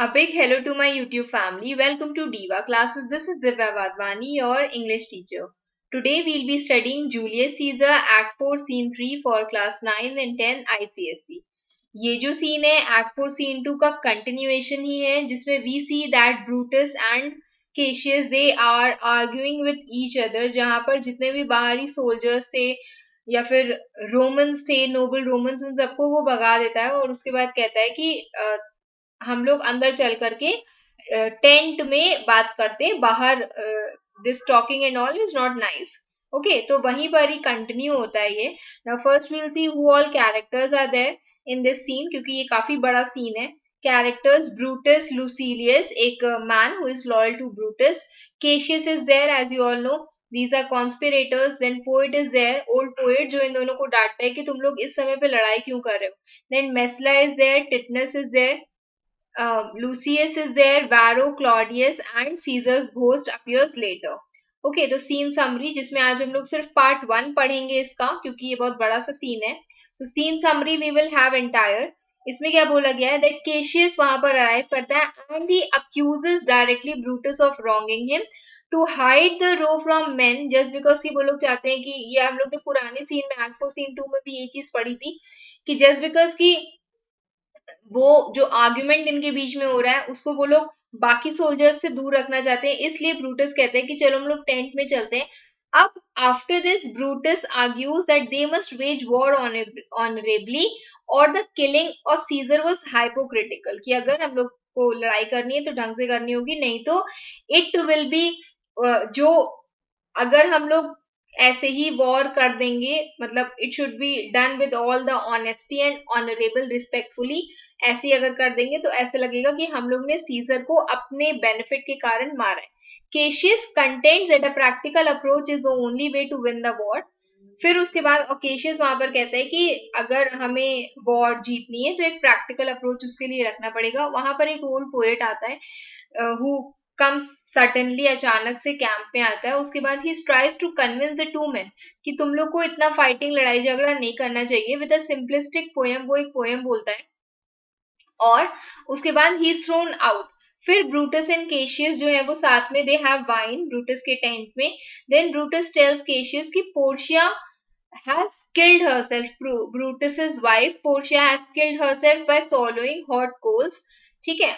A big hello to my YouTube family. Welcome to Diva Classes. This is Divya Vadvani, your English teacher. Today we'll be studying Julius Caesar Act 4 Scene 3 for class 9 and 10 ICSE. ये जो scene है Act 4 Scene 2 का continuation ही है जिसमें we see that Brutus and Cassius they are arguing with each other जहाँ पर जितने भी बाहरी सोल्जर्स थे या फिर रोमन्स थे नोबल रोमन्स उन सबको वो भगा देता है और उसके बाद कहता है कि हम लोग अंदर चल करके टेंट में बात करते हैं बाहर this talking and all is not nice okay तो वहीं पर ही कंटिन्यू होता है ये now first we'll see who all characters are there in this scene क्योंकि ये काफी बड़ा सीन है कैरेक्टर्स ब्रूटस लुसीलियस एक man who is loyal to Brutus Cassius is there as you all know these are conspirators then poet is there old poet जो इन दोनों को डांटता है कि तुम लोग इस समय पे लड़ाई क्यों कर रहे हो then mesla is there titnus is there Lucius is there, Varro, Claudius and Caesar's ghost appears later. Okay तो सीन समरी जिसमें आज हम लोग सिर्फ पार्ट 1 पढ़ेंगे इसका क्योंकि ये बहुत बड़ा सा सीन है तो scene summary we will have entire इसमें क्या बोला गया है दैट केशियस वहां पर अराइव करता है and he accuses directly Brutus of wronging him to hide the row from men just because कि वो लोग चाहते हैं कि ये हम लोग ने पुराने सीन में एक्ट 4 सीन 2 में भी ये चीज पढ़ी थी कि जस्ट बिकॉज कि वो जो आर्ग्यूमेंट इनके बीच में हो रहा है उसको वो लोग बाकी सोल्जर्स से दूर रखना चाहते हैं इसलिए ब्रूटस कहते हैं कि चलो हम लोग टेंट में चलते हैं अब after this Brutus argues that they must wage war honourably और the killing of Caesar was hypocritical कि अगर हम लोग को लड़ाई करनी है तो ढंग से करनी होगी नहीं तो इट विल बी जो अगर हम लोग ऐसे ही वॉर कर देंगे मतलब it should be done with all the honesty and honourable respectfully ऐसे ही अगर कर देंगे तो ऐसे लगेगा कि हम लोग ने सीजर को अपने बेनिफिट के कारण मारा है Cassius contends that a practical approach is the only way to win the war फिर उसके बाद ओकेशियस वहां पर कहता है कि अगर हमें वॉर जीतनी है तो एक प्रैक्टिकल अप्रोच उसके लिए रखना पड़ेगा वहां पर एक ओल्ड पोएट आता है हु कम्स सडनली अचानक से कैंप में आता है उसके बाद ही tries to convince the two men कि तुम लोग को इतना फाइटिंग लड़ाई झगड़ा नहीं करना चाहिए विद अ सिंपलिस्टिक पोएम वो एक पोएम बोलता है और उसके बाद ही थ्रोन आउट फिर ब्रूटस एंड केशियस जो है वो साथ में दे हैव वाइन ब्रूटस के टेंट में देन ब्रूटस टेल्स केशियस कि Portia has killed herself. Brutus's wife Portia has killed herself by swallowing hot coals. ठीक है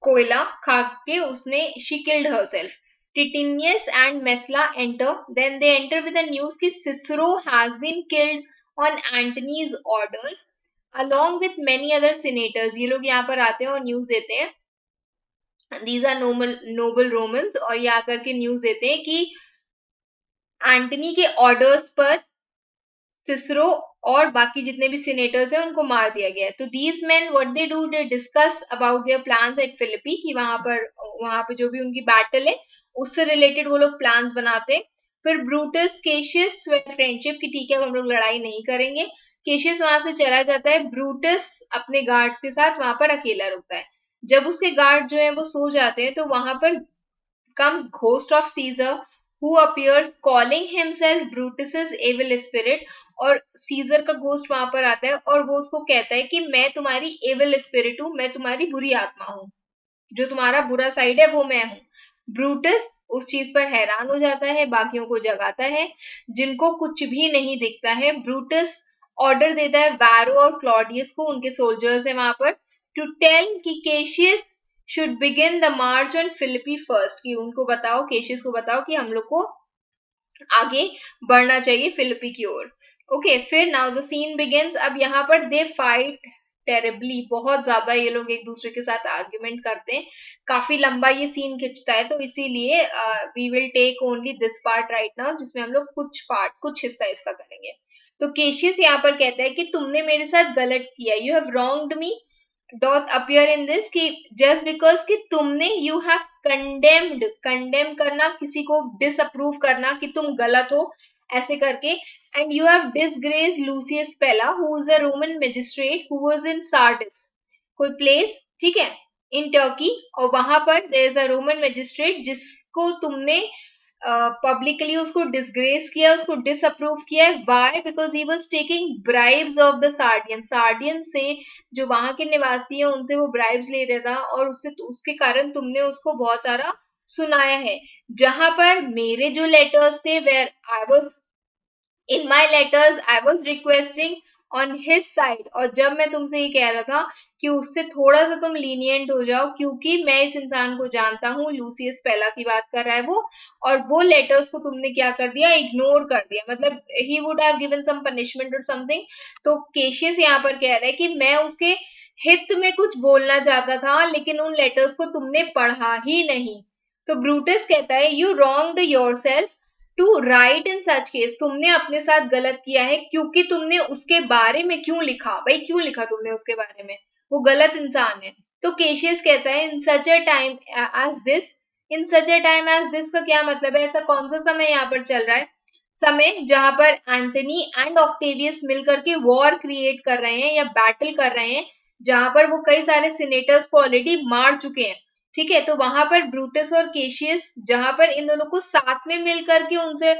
कोयला खा के उसने she killed herself. Titinius and Mesla enter. Then they enter with the news कि Cicero has been killed on Antony's orders along with many other senators. ये लोग यहाँ पर आते हैं और न्यूज देते हैं These are noble Romans और ये आकर के न्यूज देते हैं कि एंटनी के ऑर्डर्स पर सिसरो और बाकी जितने भी सीनेटर्स हैं उनको मार दिया गया है तो these man what they do they discuss about their plans at Philippi कि वहां पर जो भी उनकी बैटल है उससे रिलेटेड वो लोग प्लान्स बनाते हैं फिर ब्रूटस केशियस फ्रेंडशिप की ठीक है हम लोग लड़ाई नहीं करेंगे केशियस वहां से चला जाता है ब्रूटस अपने गार्ड्स के साथ वहां पर अकेला रुकता है जब उसके गार्ड जो है वो सो जाते हैं तो वहां पर comes ghost of Caesar who appears calling himself Brutus's evil spirit और सीजर का घोस्ट वहां पर आता है और वो उसको कहता है कि मैं तुम्हारी एविल स्पिरिट हूं मैं तुम्हारी बुरी आत्मा हूं जो तुम्हारा बुरा साइड है वो मैं हूं ब्रूटस उस चीज पर हैरान हो जाता है बाकियों को जगाता है जिनको कुछ भी नहीं दिखता है ब्रूटस ऑर्डर देता है वैरो और क्लॉडियस को उनके सोल्जर्स है वहां पर टू टेल कि Cassius should begin the march on Philippi first कि उनको बताओ केशियस को बताओ कि हम लोग को आगे बढ़ना चाहिए फिलिपी की ओर ओके फिर नाउ द सीन बिगिंस अब यहाँ पर दे फाइट टेरिबली बहुत ज्यादा ये लोग एक दूसरे के साथ आर्ग्यूमेंट करते हैं काफी लंबा ये सीन खिंचता है तो इसीलिए we will take only this part right now जिसमें हम लोग कुछ हिस्सा इसका करेंगे तो केशियस यहाँ पर कहता है कि तुमने मेरे साथ गलत किया you have wronged me dot appear in this कि जस्ट बिकॉज कि तुमने यू हैव कंडेम करना किसी को डिसअप्रूव करना कि तुम गलत हो ऐसे करके and you have disgrace Lucius Pella who is a Roman magistrate who was in Sardis कोई प्लेस ठीक है इन टर्की और वहां पर there is a Roman magistrate जिसको तुमने पब्लिकली उसको डिसग्रेस किया, उसको डिसअप्रूव किया है। Why? Because he was taking bribes of the Sardian, Sardian से जो वहां के निवासी है उनसे वो ब्राइब्स ले रहा था, और उससे उसके कारण तुमने उसको बहुत सारा सुनाया है। जहां पर मेरे जो लेटर्स थे, where I was in my letters I was requesting on his side, और जब मैं तुमसे ये कह रहा था कि उससे थोड़ा सा तुम लीनियंट हो जाओ, क्योंकि मैं इस इंसान को जानता हूँ, लूसियस पेला की बात कर रहा है वो, और वो लेटर्स को तुमने क्या कर दिया, इग्नोर कर दिया, मतलब he would have given some punishment और समथिंग। तो केशियस यहाँ पर कह रहा है कि मैं उसके हित में कुछ बोलना चाहता था, लेकिन उन लेटर्स को तुमने पढ़ा ही नहीं। तो ब्रूटस कहता है, you wronged yourself to write in such case, तुमने अपने साथ गलत किया है, क्योंकि तुमने उसके बारे में क्यों लिखा, भाई क्यों लिखा तुमने उसके बारे में, वो गलत इंसान है। तो केशियस कहता है, in such a time as this, in such a time as this का क्या मतलब है, ऐसा कौन सा समय यहाँ पर चल रहा है, समय जहां पर एंटनी एंड ऑक्टेवियस मिलकर के वॉर क्रिएट कर रहे हैं या बैटल कर रहे हैं, जहां पर वो कई सारे सिनेटर्स को ऑलरेडी मार चुके हैं। ठीक है, तो वहां पर ब्रूटस और केशियस, जहां पर इन दोनों को साथ में मिलकर के उनसे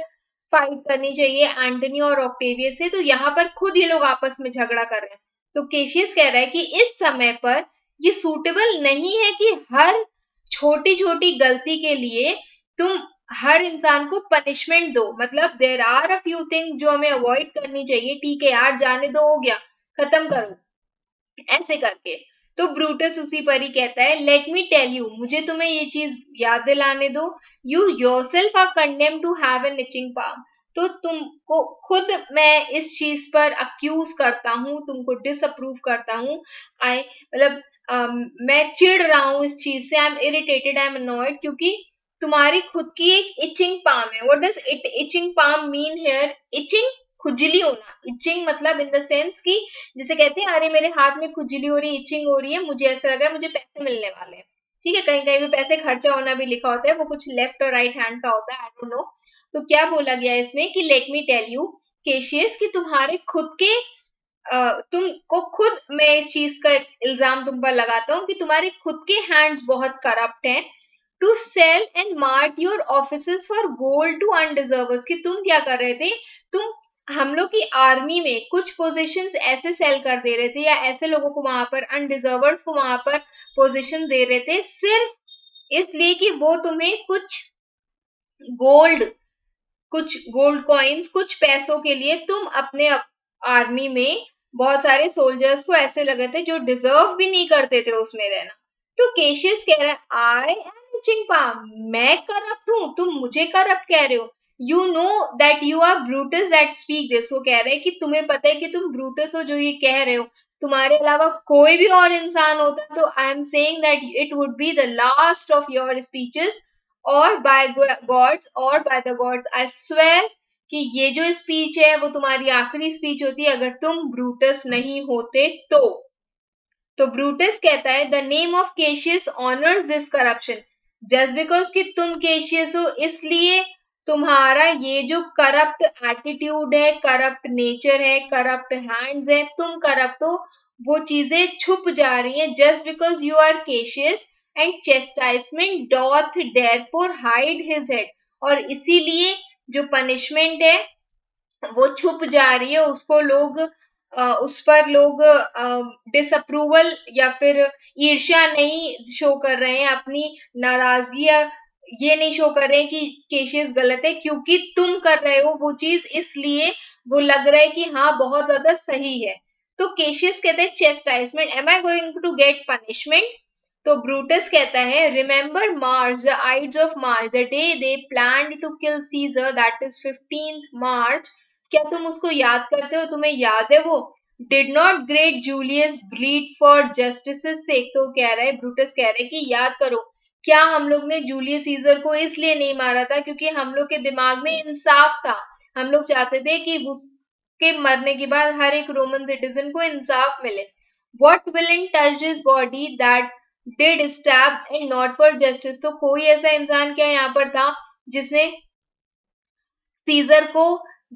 फाइट करनी चाहिए, एंटनी और ऑक्टेवियस से, तो यहाँ पर खुद ये लोग आपस में झगड़ा कर रहे हैं। तो केशियस कह रहा है कि इस समय पर ये सूटेबल नहीं है कि हर छोटी छोटी गलती के लिए तुम हर इंसान को पनिशमेंट दो, मतलब there are a few things जो हमें अवॉइड करनी चाहिए, ठीक है यार जाने दो, हो गया, खत्म करो, ऐसे करके। तो ब्रूटस उसी पर ही कहता है, लेट मी टेल यू, मुझे तुम्हें ये चीज याद दिलाने दो, you yourself are condemned to have an itching palm, तो तुमको खुद मैं इस चीज पर अक्यूज करता हूँ, तुमको डिसअप्रूव करता हूँ। आई मतलब मैं चिढ़ रहा हूँ इस चीज से, I am irritated, I am annoyed, क्योंकि तुम्हारी खुद की एक इचिंग पाम है। What does it itching palm mean here? Itching, खुजली होना, इचिंग मतलब इन द सेंस की जिसे कहते हैं अरे मेरे हाथ में खुजली हो रही है, इचिंग हो रही है, मुझे ऐसा लग रहा है मुझे पैसे मिलने वाले हैं। ठीक है, कहीं कहीं भी पैसे खर्चा होना भी लिखा होता है, वो कुछ लेफ्ट और राइट हैंड का होता है, आई डोंट नो। तो क्या बोला गया है इसमें कि let me tell you Cassius, कि तुम्हारे खुद के तुमको खुद, मैं इस चीज का इल्जाम तुम पर लगाता हूँ कि तुम्हारे खुद के हैंड्स बहुत करप्ट हैं, to sell and mart your offices for gold to undeservers, कि तुम क्या कर रहे थे, तुम हम लोग की आर्मी में कुछ पोजीशंस ऐसे सेल कर दे रहे थे, या ऐसे लोगों को वहां पर अनडिजर्वर्स को वहां पर पोजीशन दे रहे थे, सिर्फ इसलिए कि वो तुम्हें गोल्ड कुछ गोल्ड कॉइन्स, कुछ पैसों के लिए तुम अपने आर्मी में बहुत सारे सोल्जर्स को ऐसे लगे थे जो डिजर्व भी नहीं करते थे उसमें रहना। तो केशियस कह रहा है, आई एम चिंपा, मैं करप्ट हूं, तुम मुझे करप्ट कह रहे हो, you know that you are Brutus that speak this, वो कह रहे हैं कि तुम्हें पता है कि तुम ब्रूटस हो जो ये कह रहे हो, तुम्हारे अलावा कोई भी और इंसान होता तो I am saying that it would be the last of your speeches, और बाय गॉड्स, और by the gods I swear कि ये जो स्पीच है वो तुम्हारी आखिरी स्पीच होती है अगर तुम ब्रूटस नहीं होते तो ब्रूटस कहता है, the name of caseous honours this corruption, just because कि तुम केशियस हो इसलिए तुम्हारा ये जो करप्ट एटीट्यूड है, करप्ट नेचर है, करप्ट हैंड्स है, तुम करप्ट हो, वो चीजें छुप जा रही हैं, just because you are Cassius and chastisement doth therefore hide his head, और इसीलिए जो पनिशमेंट है वो छुप जा रही है, उसको लोग उस पर लोग डिसअप्रूवल या फिर ईर्ष्या नहीं शो कर रहे हैं, अपनी नाराजगी या ये नहीं शो कर रहे हैं कि केशियस गलत है, क्योंकि तुम कर रहे हो वो चीज, इसलिए वो लग रहा है कि हाँ बहुत ज्यादा सही है। तो केशियस कहते हैं, chastisement, am I going to get punishment? तो ब्रूटस कहता है, remember March, the ides of March, the day they planned to kill Caesar, that is 15th March, क्या तुम उसको याद करते हो, तुम्हें याद है वो? Did not great Julius bleed for justice sake, तो कह रहे ब्रूटस कह रहे कि याद करो, क्या हम लोग ने जूलियस सीजर को इसलिए नहीं मारा था क्योंकि हम लोग के दिमाग में इंसाफ था, हम लोग चाहते थे कि उसके मरने के बाद हर एक रोमन सिटीजन को इंसाफ मिले। What villain touched his body that did stab and not for justice, तो कोई ऐसा इंसान क्या यहाँ पर था जिसने सीजर को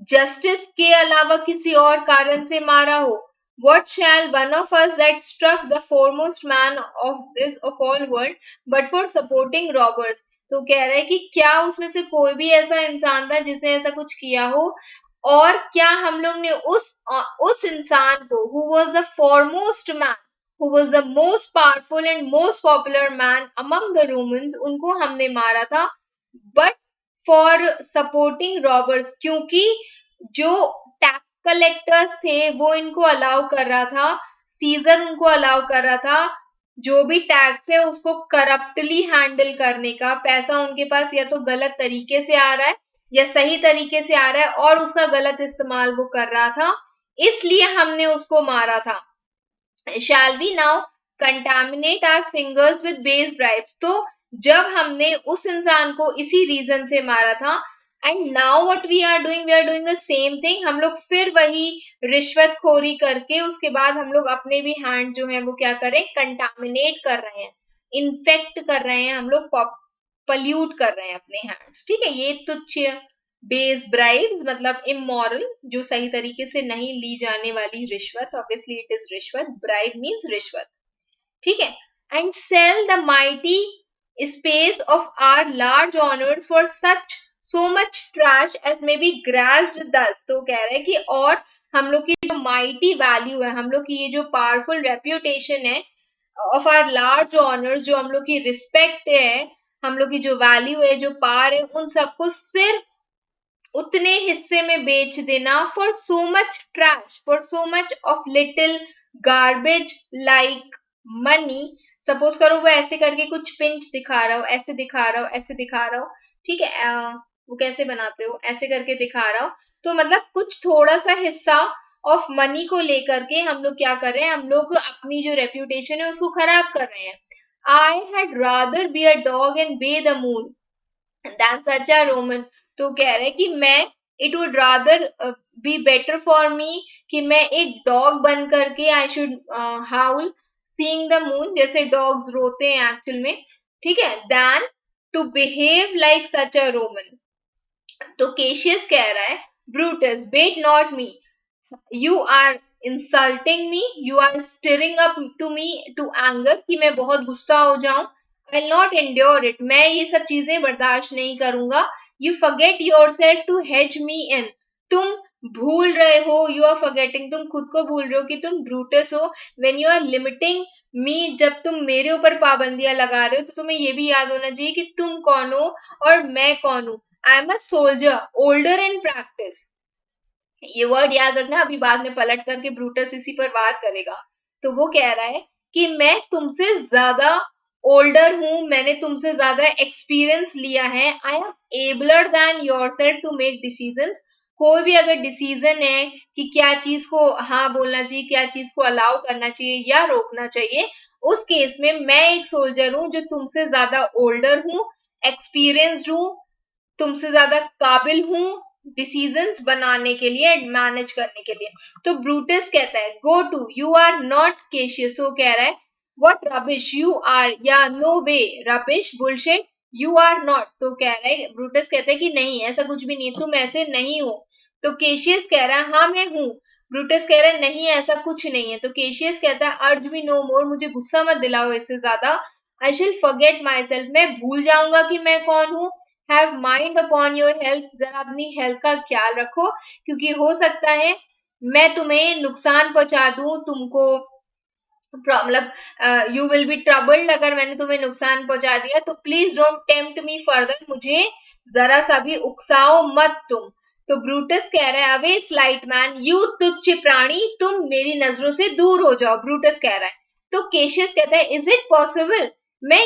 जस्टिस के अलावा किसी और कारण से मारा हो? What shall one of us that struck the foremost man of this of all world but for supporting robbers? तो कह रहा है कि क्या उसमें से कोई भी ऐसा इंसान था जिसने ऐसा कुछ किया हो, और क्या हम लोग ने उस इंसान को who was the foremost man, who was the most powerful and most popular man among the Romans, उनको हमने मारा था, बट फॉर सपोर्टिंग रॉबर्स, क्योंकि जो टैक्स कलेक्टर्स थे वो इनको अलाउ कर रहा था, सीजर उनको अलाउ कर रहा था जो भी टैक्स है उसको करप्टली हैंडल करने का। पैसा उनके पास या तो गलत तरीके से आ रहा है या सही तरीके से आ रहा है और उसका गलत इस्तेमाल वो कर रहा था, इसलिए हमने उसको मारा था। Shall we now contaminate our fingers with base bribes? तो जब हमने उस इंसान को इसी रीजन से मारा था, and now what we are doing the same thing, हम लोग फिर वही रिश्वतखोरी करके उसके बाद हम लोग अपने भी हैंड जो है वो क्या करें, कंटामिनेट कर रहे हैं, इन्फेक्ट कर रहे हैं, हम लोग पल्यूट कर रहे हैं अपने हैंड्स। ठीक है, ये तुच्छ बेस ब्राइब्स मतलब इमोरल, जो सही तरीके से नहीं ली जाने वाली रिश्वत, ऑब्वियसली इट इज रिश्वत, ब्राइब मीन्स रिश्वत। ठीक है, and sell the mighty space of our large honours for such so much trash as may be grasped thus. तो कह रहे हैं कि और हम लोग की जो माइटी वैल्यू है, हम लोग की ये जो पावरफुल रेप्यूटेशन है ऑफ आर लार्ज ऑनर्स, जो हम लोग की रिस्पेक्ट है, हम लोग की जो वैल्यू है, जो पावर है, उन सबको सिर्फ उतने हिस्से में बेच देना, for so much trash, for so much of little garbage like money. Suppose करो वो ऐसे करके कुछ पिंच दिखा रहा हो, ऐसे दिखा रहा हो, ऐसे दिखा रहा हो, ठीक है, वो कैसे बनाते हो, ऐसे करके दिखा रहा हो, तो मतलब कुछ थोड़ा सा हिस्सा ऑफ मनी को लेकर के हम लोग क्या कर रहे हैं, हम लोग अपनी जो रेप्यूटेशन है उसको खराब कर रहे हैं। I had rather be a dog and bay the moon than such a Roman. तो कह रहे कि मैं, it would rather be better for me कि मैं एक डॉग बन करके I should howl seeing the moon, जैसे डॉग्स रोते हैं एक्चुअल में, ठीक है, than to behave like such a Roman. तो केशियस कह रहा है, Brutus bait not me, you are insulting me, you are stirring up to me to anger, कि मैं बहुत गुस्सा हो जाऊं, आई नॉट एंड्योर इट, मैं ये सब चीजें बर्दाश्त नहीं करूंगा। You forget yourself to hedge me in, तुम भूल रहे हो, यू आर फॉरगेटिंग, तुम खुद को भूल रहे हो कि तुम ब्रूटस हो, व्हेन यू आर लिमिटिंग मी, जब तुम मेरे ऊपर पाबंदियां लगा रहे हो तो तुम्हें ये भी याद होना चाहिए कि तुम कौन हो और मैं कौन हूं। I am a soldier older in practice, ये वर्ड याद रखना, अभी बाद में पलट करके ब्रूटस इसी पर बात करेगा। तो वो कह रहा है कि मैं तुमसे ज्यादा ओल्डर हूं, मैंने तुमसे ज्यादा एक्सपीरियंस लिया है, I am abler than yourself to make decisions. कोई भी अगर डिसीजन है कि क्या चीज को हाँ बोलना चाहिए, क्या चीज को अलाउ करना चाहिए या रोकना चाहिए, उस केस में मैं एक सोल्जर हूं जो तुमसे ज्यादा ओल्डर हूं, एक्सपीरियंस्ड हूं, तुमसे ज्यादा काबिल हूं डिसीजंस बनाने के लिए, मैनेज करने के लिए। तो ब्रूटस कहता है, go to, you are not Cassius. वो कह रहा है व्हाट रबिश यू आर, या no way, rubbish bullshit, you are not. तो कह रहा है, ब्रूटस कहता है कि नहीं, ऐसा कुछ भी नहीं, तुम ऐसे नहीं हो। तो केशियस कह रहा है हाँ मैं हूं। ब्रूटस कह रहा है नहीं ऐसा कुछ नहीं है। तो केशियस कहता है अर्ज मी नो मोर, मुझे गुस्सा मत दिलाओ इससे ज्यादा, आई शिल फॉरगेट माई सेल्फ, मैं भूल जाऊंगा कि मैं कौन हूं। Have mind upon your health, जरा अपनी हेल्थ का ख्याल रखो, क्योंकि हो सकता है मैं तुम्हें नुकसान पहुंचा दूं, तुमको मतलब यू विल बी ट्रबल्ड अगर मैंने तुम्हें नुकसान पहुंचा दिया, तो please don't tempt me further, मुझे जरा सा भी उकसाओ मत तुम। तो ब्रूटस कह रहा है अवे स्लाइट मैन, यू तुच्छ प्राणी, तुम मेरी नजरों से दूर हो जाओ, ब्रूटस कह रहा है। तो केशियस कहता है इज इट पॉसिबल, मैं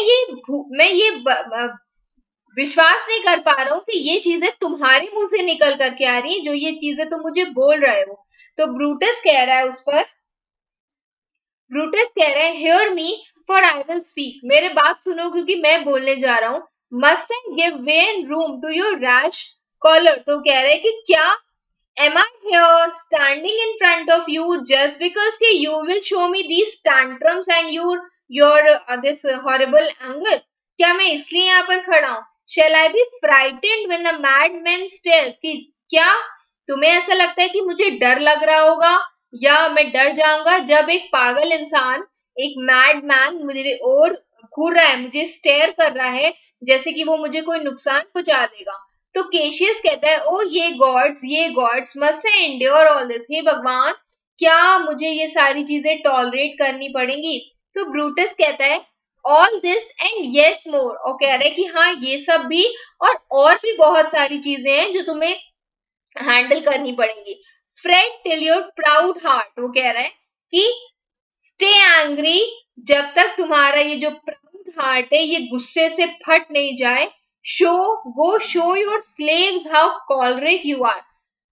ये विश्वास नहीं कर पा रहा हूँ कि ये चीजें तुम्हारे मुंह से निकल करके आ रही हैं, जो ये चीजें तुम मुझे बोल रहे हो। तो ब्रूटस कह रहा है उस पर, ब्रूटस कह रहे हैं hear me for I will speak, मेरे बात सुनो क्योंकि मैं बोलने जा रहा हूँ। Must I give way and room to your rash choler. तो कह रहे हैं कि क्या am I here standing in front of you just because कि you will show me these tantrums and your this horrible anger? क्या मैं इसलिए यहाँ पर खड़ा हूँ? Shall I be frightened when the madman stares? कि क्या तुम्हें ऐसा लगता है कि मुझे डर लग रहा होगा या मैं डर जाऊंगा जब एक पागल इंसान, एक मैड मैन मुझे और घूर रहा है, मुझे स्टेयर कर रहा है, जैसे कि वो मुझे कोई नुकसान पहुंचा देगा। तो केशियस कहता है, o ye gods must endure all this, हे भगवान क्या मुझे ये सारी चीजें टॉलरेट करनी पड़ेंगी? तो ब्रूटस कहता है, ऑल दिस एंड यस मोर, और कह रहा है कि हाँ ये सब भी और भी बहुत सारी चीजें हैं जो तुम्हें हैंडल करनी पड़ेंगी। Fret till your proud heart, वो कह रहा है कि स्टे एंग्री, जब तक तुम्हारा ये जो प्राउड हार्ट है ये गुस्से से फट नहीं जाए। Show go show your slaves how choleric you are,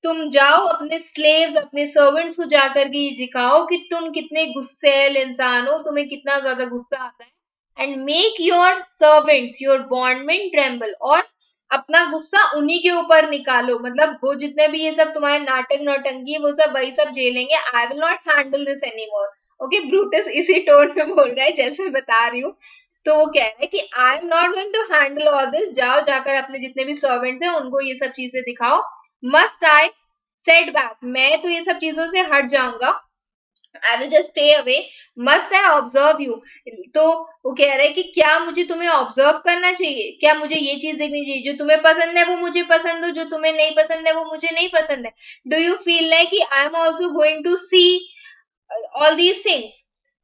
तुम जाओ अपने स्लेव्स अपने सर्वेंट्स को जाकर के ये दिखाओ कि तुम कितने गुस्सैल इंसान हो, तुम्हें कितना ज्यादा गुस्सा आता है। And make your servants your bondmen tremble, और अपना गुस्सा उन्हीं के ऊपर निकालो, मतलब वो जितने भी ये सब तुम्हारे नाटक नौटंकी वो सब वही सब झेलेंगे। I will not handle this any more. Okay, Brutus इसी टोन में बोल रहा है जैसे मैं बता रही हूँ। तो वो कह रहा है कि I am not going to handle all this, जाओ जाकर अपने जितने भी सर्वेंट्स हैं उनको ये सब चीजें दिखाओ। मस्ट आई सेट बैक, मैं तो ये सब चीजों से हट जाऊंगा। I will just stay away. Must I observe you, तो वो कह रहे हैं कि क्या मुझे तुम्हें ऑब्जर्व करना चाहिए, क्या मुझे ये चीज देखनी चाहिए, जो तुम्हें पसंद है वो मुझे पसंद हो, जो तुम्हें नहीं पसंद है वो मुझे नहीं पसंद है। डू यू फील लाइक कि I am also going to see all these things?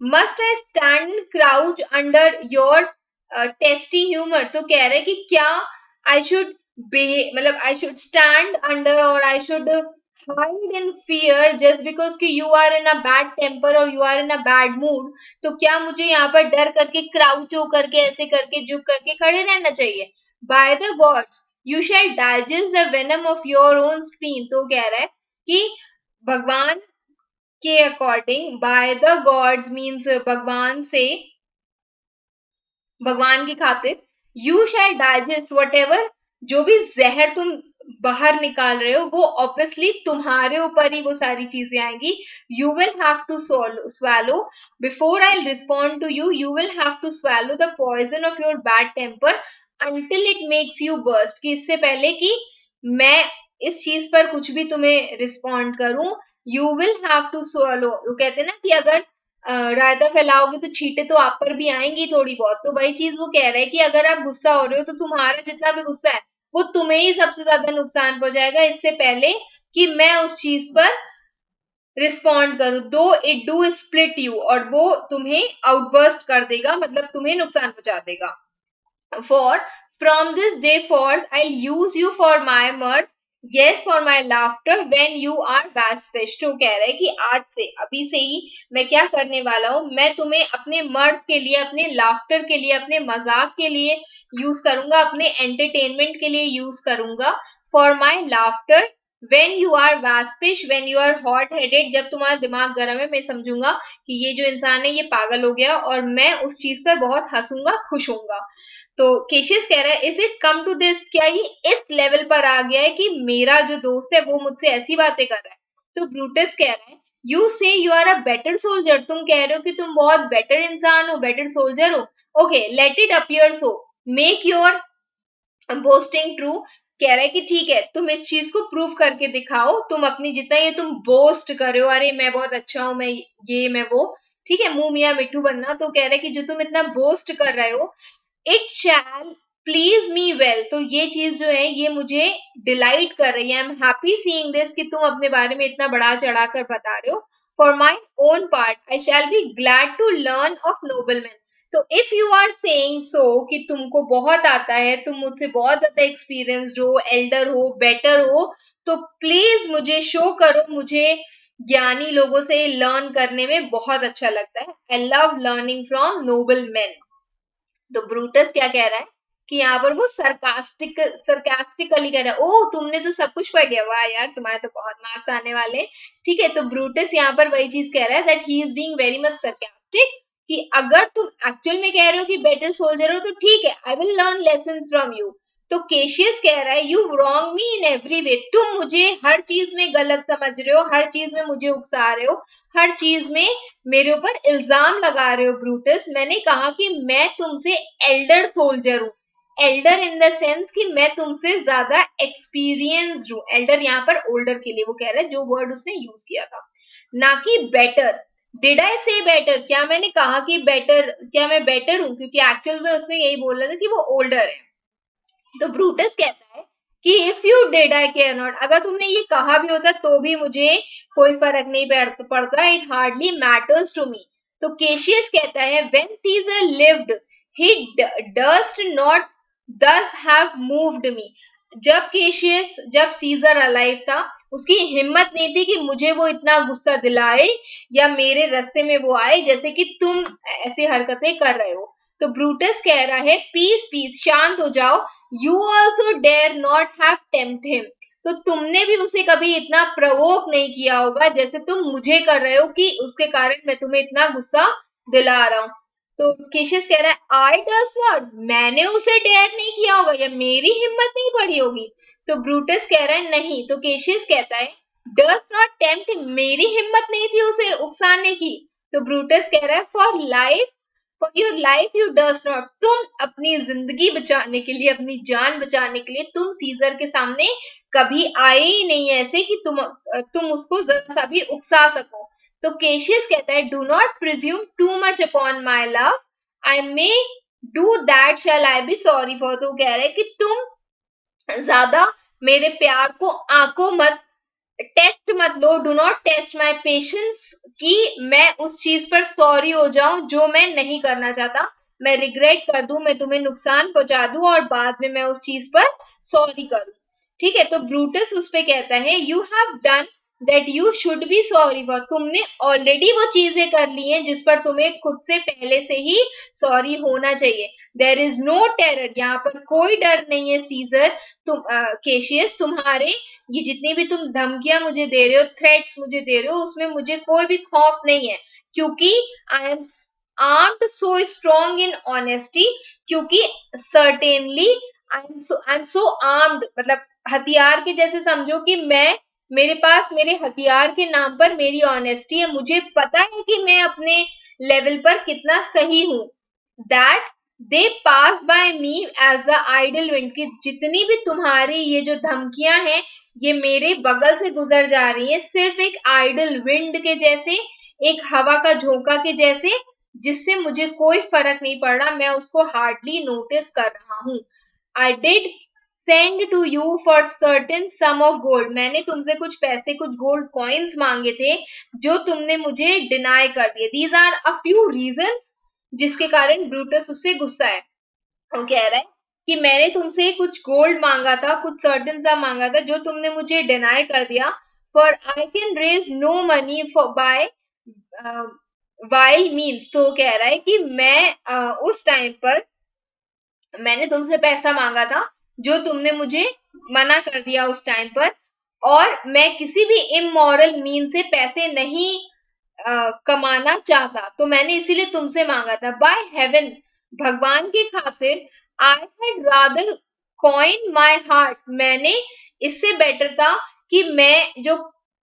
Must I stand and crouch under your testy humor? तो कह रहे कि क्या I should be, मतलब I should stand under or I should hide in fear just because कि you are in a bad temper or you are in a bad mood? तो क्या मुझे यहाँ पर डर करके क्राउच हो करके ऐसे करके झुक करके खड़े रहना चाहिए? By the gods, you shall digest the venom of your own spleen. तो कह रहा है कि भगवान के according, by the gods means भगवान से, भगवान की खातिर, you shall digest what ever, जो भी जहर तुम बाहर निकाल रहे हो वो ऑब्वियसली तुम्हारे ऊपर ही वो सारी चीजें आएंगी। You will have to swallow before I respond to you, you will have to swallow the poison of your bad temper until it makes you burst, कि इससे पहले कि मैं इस चीज पर कुछ भी तुम्हें रिस्पॉन्ड करूं, you will have to swallow। वो कहते हैं ना कि अगर रायता फैलाओगे तो छींटे तो आप पर भी आएंगी थोड़ी बहुत, तो वही चीज वो कह रहे हैं कि अगर आप गुस्सा हो रहे हो तो तुम्हारा जितना भी गुस्सा है वो तुम्हें ही सबसे ज्यादा नुकसान पहुंचाएगा, इससे पहले कि मैं उस चीज पर रिस्पॉन्ड करूं। दो इट डू स्प्लिट यू, और वो तुम्हें आउटबर्स्ट कर देगा, मतलब तुम्हें नुकसान पहुंचा देगा। For from this day forth I'll use you for my mirth, yes for my laughter when you are Waspish। तो कह रहे हैं कि आज से, अभी से ही मैं क्या करने वाला हूँ, मैं तुम्हें अपने मर्द के लिए, अपने लाफ्टर के लिए, अपने मजाक के लिए यूज करूंगा, अपने एंटरटेनमेंट के लिए यूज करूंगा। For my laughter when you are waspish, when you are hot headed, जब तुम्हारा दिमाग गर्म है मैं समझूंगा कि ये जो इंसान है ये पागल हो गया, और मैं उस चीज पर बहुत हंसूंगा, खुश होऊंगा। तो केशियस कह रहा है, is it come to this, क्या ये इस लेवल पर आ गया है कि मेरा जो दोस्त है वो मुझसे ऐसी बातें कर रहा है? तो ब्रूटस कह रहा है, you say you are a better soldier, तुम कह रहे हो कि तुम बहुत बेटर इंसान हो, बेटर सोल्जर हो। Okay, let it appear so, make your boasting true. कह रहा है कि ठीक है, तुम इस चीज को प्रूव करके दिखाओ, तुम अपनी जितना ये तुम बोस्ट कर रहे हो, अरे मैं बहुत अच्छा हूं, मैं ये मैं वो, ठीक है, मुंह मियां मिट्टू बनना। तो कह रहा है कि जो तुम इतना बोस्ट कर रहे हो, it shall please me well, तो ये चीज जो है ये मुझे डिलाइट कर रही है। I am happy seeing this, कि तुम अपने बारे में इतना बढ़ा चढ़ा कर बता रहे हो। For my own part I shall be glad to learn of noble man. तो if you are saying so, कि तुमको बहुत आता है, तुम मुझसे बहुत ज्यादा एक्सपीरियंस्ड हो, एल्डर हो, बेटर हो, तो प्लीज मुझे शो करो, मुझे ज्ञानी लोगों से लर्न करने में बहुत अच्छा लगता है। I love learning from Nobel man. तो ब्रूटस क्या कह रहा है कि यहाँ पर वो सरकास्टिकली कह रहा है, ओ तुमने तो सब कुछ पढ़ लिया, वाह यार तुम्हारे तो बहुत मार्क्स आने वाले। ठीक है, तो ब्रूटस यहाँ पर वही चीज कह रहा है, that he is being very much sarcastic, कि अगर तुम एक्चुअल में कह रहे हो कि बेटर सोल्जर हो तो ठीक है, I will learn lesson from you. तो केशियस कह रहा है, you wrong me in every way, तुम मुझे हर चीज में गलत समझ रहे हो, हर चीज में मुझे उकसा रहे हो, हर चीज में मेरे ऊपर इल्जाम लगा रहे हो। ब्रूटस, मैंने कहा कि मैं तुमसे एल्डर सोल्जर हूँ, एल्डर इन द सेंस कि मैं तुमसे ज्यादा एक्सपीरियंस्ड हूँ। एल्डर यहाँ पर ओल्डर के लिए वो कह रहा है, जो वर्ड उसने यूज किया था, ना कि बेटर। डिड आई से बेटर, क्या मैंने कहा कि बेटर, क्या मैं बेटर हूँ? क्योंकि एक्चुअल में उसने यही बोला था कि वो ओल्डर है। तो ब्रूटस कहता है कि if you did I care not, अगर तुमने ये कहा भी होता तो भी मुझे कोई फर्क नहीं पड़ता, it hardly matters to me. तो केशियस कहता है when Caesar lived he durst not thus have moved me. जब सीजर अलाइव था उसकी हिम्मत नहीं थी कि मुझे वो इतना गुस्सा दिलाए या मेरे रास्ते में वो आए जैसे कि तुम ऐसी हरकतें कर रहे हो। तो ब्रूटस कह रहा है पीस पीस, शांत हो जाओ, you also dare not have tempt him. तो तुमने भी उसे कभी इतना प्रवोक नहीं किया होगा जैसे तुम मुझे कर रहे हो कि उसके कारण मैं तुम्हें इतना गुस्सा दिला रहा हूँ। तो केशियस कह रहा है आई डस नॉट, मैंने उसे डेयर नहीं किया होगा या मेरी हिम्मत नहीं पड़ी होगी। तो ब्रूटस कह रहा है नहीं। तो केशियस कहता है डस नॉट टेम्प्ट, मेरी हिम्मत नहीं थी उसे उकसाने की। तो ब्रूटस कह रहा है for your life you does not, तुम अपनी जिंदगी बचाने के लिए, अपनी जान बचाने के लिए तुम सीजर के सामने कभी आए ही नहीं ऐसे कि तुम उसको जरा सा भी उकसा सको। तो केशियस कहता है do not presume too much upon my love, I may do that shall I be sorry for. तो कह रहे कि तुम ज्यादा मेरे प्यार को आंकों मत टेस्ट मत लो, do not test my patience, कि मैं उस चीज पर सॉरी हो जाऊं जो मैं नहीं करना चाहता, मैं रिग्रेट कर दूं, मैं तुम्हें नुकसान पहुंचा दूं और बाद में मैं उस चीज पर सॉरी करूं। ठीक है। तो ब्रूटस उस पे कहता है you have done that you should be sorry for, तुमने ऑलरेडी वो चीजें कर ली हैं जिस पर तुम्हें खुद से पहले से ही सॉरी होना चाहिए। देर इज नो टेरर, यहाँ पर कोई डर नहीं है सीजर, केशियस तुम्हारे ये जितनी भी तुम धमकियां मुझे दे रहे हो, थ्रेट्स मुझे दे रहे हो, उसमें मुझे कोई भी खौफ नहीं है, क्योंकि I am armed so strong in honesty, क्योंकि certainly I am so armed, मतलब हथियार के जैसे समझो कि मैं, मेरे पास मेरे हथियार के नाम पर मेरी ऑनेस्टी है, मुझे पता है कि मैं अपने लेवल पर कितना सही हूं। That they pass by me as the idle wind, की जितनी भी तुम्हारी ये जो धमकियां हैं ये मेरे बगल से गुजर जा रही है सिर्फ एक आइडल विंड के जैसे, एक हवा का झोंका के जैसे, जिससे मुझे कोई फर्क नहीं पड़ रहा, मैं उसको हार्डली नोटिस कर रहा हूँ। I did send to you for certain sum of gold, मैंने तुमसे कुछ पैसे, कुछ गोल्ड कॉइन्स मांगे थे जो तुमने मुझे डिनाई कर दिए। These are a few reason जिसके कारण ब्रूटस उससे गुस्सा है। वो कह रहा है कि मैंने तुमसे कुछ गोल्ड मांगा था, कुछ सर्टन सा मांगा था जो तुमने मुझे डिनाई कर दिया। For I can raise no money for by vile means, तो कह रहा है कि मैं उस टाइम पर मैंने तुमसे पैसा मांगा था जो तुमने मुझे मना कर दिया उस टाइम पर, और मैं किसी भी इमोरल मीन से पैसे नहीं कमाना चाहता, तो मैंने इसीलिए तुमसे मांगा था। बाय हेवन, भगवान की खातिर, आई had rather coin my heart, मैंने इससे बेटर था कि मैं जो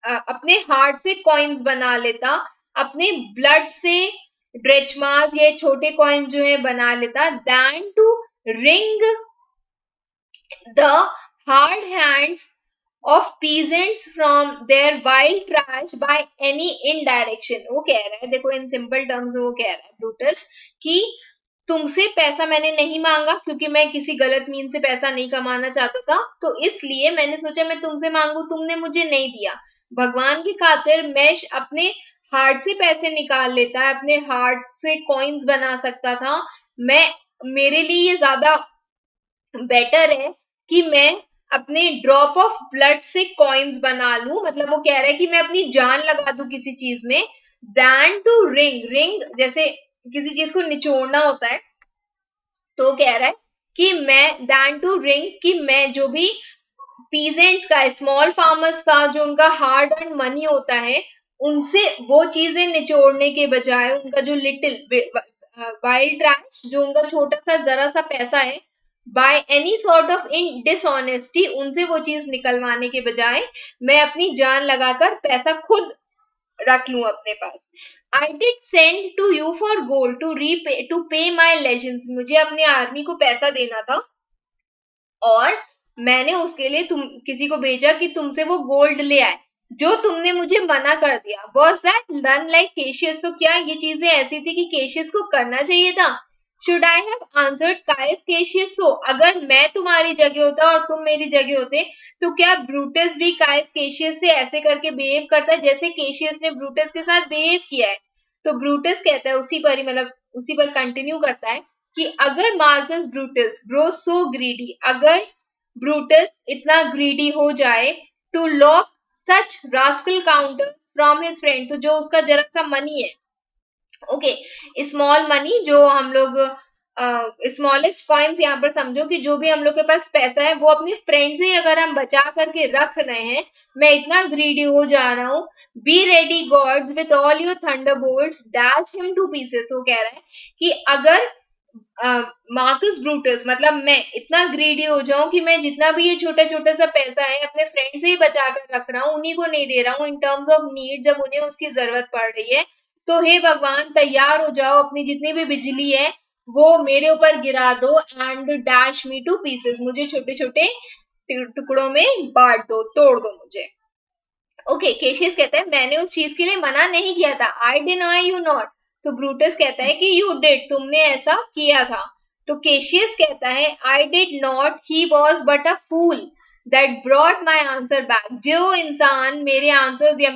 अपने हार्ट से कॉइन्स बना लेता, अपने ब्लड से ड्रेचमास या छोटे कॉइन जो है बना लेता, than to wring the hard hands of peasants from their wild trash by any indirection। वो कह रहा है, देखो इन सिंपल टर्म्स वो कह रहा है ब्रूटस कि तुमसे पैसा मैंने नहीं मांगा क्योंकि मैं किसी गलत मीन से पैसा नहीं कमाना चाहता था, तो इसलिए मैंने सोचा मैं तुमसे मांगू, तुमने मुझे नहीं दिया। भगवान की खातिर मैं अपने हार्ट से पैसे निकाल लेता है, अपने हार्ट से कॉइन्स बना सकता था, मैं, मेरे लिए ये ज्यादा बेटर है कि मैं अपने ड्रॉप ऑफ ब्लड से कॉइन्स बना लूं, मतलब वो कह रहा है कि मैं अपनी जान लगा दूं किसी चीज में, दैन टू रिंग, रिंग जैसे किसी चीज को निचोड़ना होता है, तो कह रहा है कि मैं दैन टू रिंग, कि मैं जो भी पीजेंट्स का, स्मॉल फार्मर्स का जो उनका हार्ड अर्न मनी होता है, उनसे वो चीजें निचोड़ने के बजाय, उनका जो लिटिल वाइल्ड ट्रैश, जो उनका छोटा सा जरा सा पैसा है, by any sort of in dishonesty, उनसे वो चीज निकलवाने के बजाय मैं अपनी जान लगाकर पैसा खुद रख लूं अपने पास। I did send to you for gold to pay my legends, मुझे अपनी आर्मी को पैसा देना था और मैंने उसके लिए तुम किसी को भेजा कि तुमसे वो गोल्ड ले आए जो तुमने मुझे मना कर दिया। Was that done like caseous, तो क्या ये चीजें ऐसी थी कि केशियस को करना चाहिए था? Should I have answered Caius Cassius so? अगर मैं तुम्हारी जगह होता और तुम मेरी जगह होते तो क्या ब्रूटस भी काइस केशियस से ऐसे करके बिहेव करता है जैसे केशियस ने ब्रूटस के साथ बिहेव किया है? तो ब्रूटस कहता है उसी पर ही, मतलब उसी पर कंटिन्यू करता है कि अगर Marcus Brutus grow so greedy, अगर ब्रूटस इतना ग्रीडी हो जाए to lock such rascal counter from his friend, तो जो उसका जरा सा मनी है, ओके, स्मॉल मनी, जो हम लोग स्मॉलेस्ट कॉइन्स यहाँ पर समझो कि जो भी हम लोग के पास पैसा है वो अपने फ्रेंड से अगर हम बचा करके रख रहे हैं, मैं इतना ग्रीडी हो जा रहा हूँ, be ready gods with all your thunderbolts dash him to pieces. वो कह रहा है कि अगर मार्कस ब्रूटस मतलब मैं इतना ग्रीडी हो जाऊं कि मैं जितना भी ये छोटा छोटा सा पैसा है अपने फ्रेंड से ही बचा कर रख रहा हूँ, उन्हीं को नहीं दे रहा हूँ इन टर्म्स ऑफ नीड, जब उन्हें उसकी जरूरत पड़ रही है, तो हे भगवान तैयार हो जाओ, अपनी जितनी भी बिजली है वो मेरे ऊपर गिरा दो and dash me two pieces, मुझे छोटे छोटे टुकड़ों में बांट दो, तोड़ दो मुझे। ओके, केशियस कहता है मैंने उस चीज के लिए मना नहीं किया था, आई डिनाई यू नॉट। तो ब्रूटस कहता है कि यू डिड, तुमने ऐसा किया था। तो केशियस कहता है I did not, he was but a fool that brought my answer back. जो इंसान मेरे आंसर्स या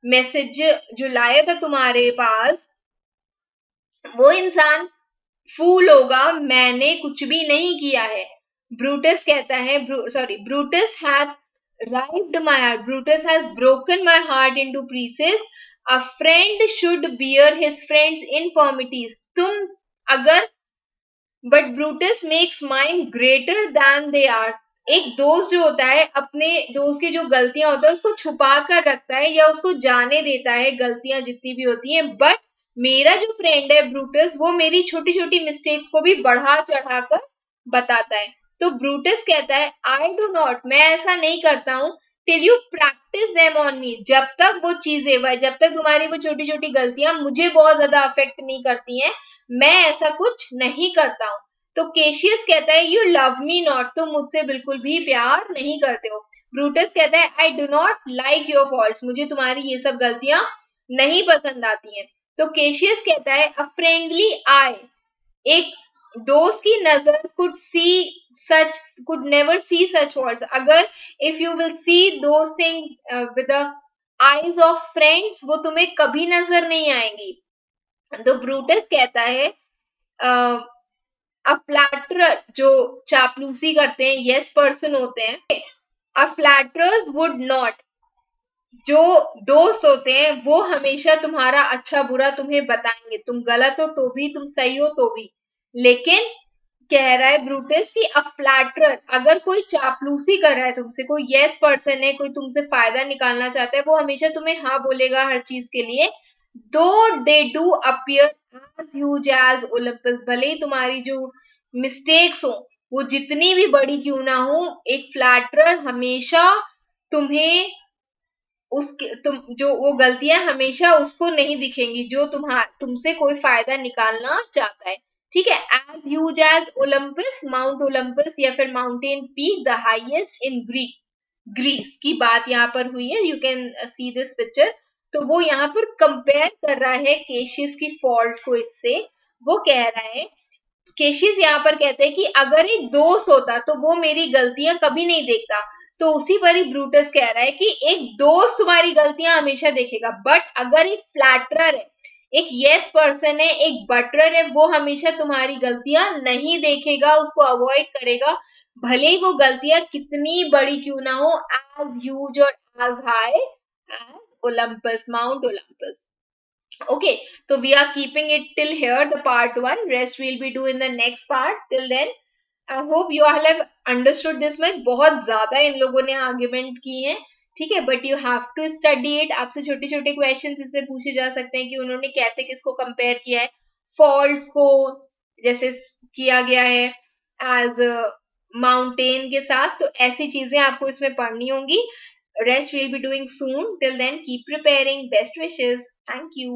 मैसेज जो लाया था तुम्हारे पास, वो इंसान फूल होगा, मैंने कुछ भी नहीं किया है। ब्रूटस कहता है Brutus hath rived my heart, Brutus has broken my heart into pieces, a friend should bear his friend's infirmities. तुम अगर but Brutus makes mind greater than they are, एक दोस्त जो होता है अपने दोस्त की जो गलतियां होता है उसको छुपा कर रखता है या उसको जाने देता है गलतियां जितनी भी होती हैं, बट मेरा जो फ्रेंड है ब्रूटस वो मेरी छोटी छोटी मिस्टेक्स को भी बढ़ा चढ़ा कर बताता है। तो ब्रूटस कहता है आई डू नॉट, मैं ऐसा नहीं करता हूँ, till you practice them on me, जब तक वो चीजें जब तक तुम्हारी वो छोटी छोटी गलतियां मुझे बहुत ज्यादा अफेक्ट नहीं करती हैं, मैं ऐसा कुछ नहीं करता हूँ। तो केशियस कहता है यू लव मी नॉट, तुम मुझसे बिल्कुल भी प्यार नहीं करते हो। ब्रूटस कहता है I do not like your faults, मुझे तुम्हारी ये सब गलतियां नहीं पसंद आती हैं। तो केशियस कहता है अ फ्रेंडली आई, एक दोस्त की नजर could never see such faults, अगर if you will see those things with the eyes of friends, वो तुम्हें कभी नजर नहीं आएंगी। तो ब्रूटस कहता है अ फ्लैटरर, जो चापलूसी करते हैं, यस पर्सन होते हैं, अ फ्लैटरर्स वुड नॉट, जो दोस्त होते हैं वो हमेशा तुम्हारा अच्छा बुरा तुम्हें बताएंगे, तुम गलत हो तो भी, तुम सही हो तो भी। लेकिन कह रहा है ब्रूटस कि अ फ्लैटरर, अगर कोई चापलूसी कर रहा है तुमसे, कोई यस पर्सन है, कोई तुमसे फायदा निकालना चाहता है, वो हमेशा तुम्हें हाँ बोलेगा हर चीज के लिए, though they do appear as huge as Olympus, भले ही तुम्हारी जो मिस्टेक्स हो वो जितनी भी बड़ी क्यों ना हो, एक फ्लैटरर हमेशा तुम्हें उसके तुम जो वो गलतियां हमेशा उसको नहीं दिखेंगी जो तुमसे कोई फायदा निकालना चाहता है। ठीक है, as huge as Olympus, Mount Olympus या फिर mountain peak the highest in Greece की बात यहाँ पर हुई है, you can see this picture. तो वो यहाँ पर कंपेयर कर रहा है केशियस की फॉल्ट को इससे, वो कह रहा है, केशियस यहाँ पर कहते हैं कि अगर एक दोस्त होता तो वो मेरी गलतियां कभी नहीं देखता, तो उसी पर ही ब्रूटस कह रहा है कि एक दोस्त तुम्हारी गलतियां हमेशा देखेगा, बट अगर एक फ्लैटरर है, एक यस पर्सन है, एक बटरर है, वो हमेशा तुम्हारी गलतियां नहीं देखेगा, उसको अवॉइड करेगा, भले ही वो गलतियां कितनी बड़ी क्यों ना हो, एज ह्यूज और as high as Olympus, Mount Olympus. Okay, so we are keeping it till here, the part one. Rest we'll be doing the next part. Till then, I hope you all have understood this much. बहुत ज्यादा इन लोगों ने argument की है, ठीक है, but you have to study it. आपसे छोटे छोटे क्वेश्चन इससे पूछे जा सकते हैं कि उन्होंने कैसे किसको कंपेयर किया है, फॉल्ट्स को जैसे किया गया है एज माउंटेन के साथ, तो ऐसी चीजें आपको इसमें पढ़नी होंगी। Rest we'll be doing soon. Till then, keep preparing. Best wishes. Thank you.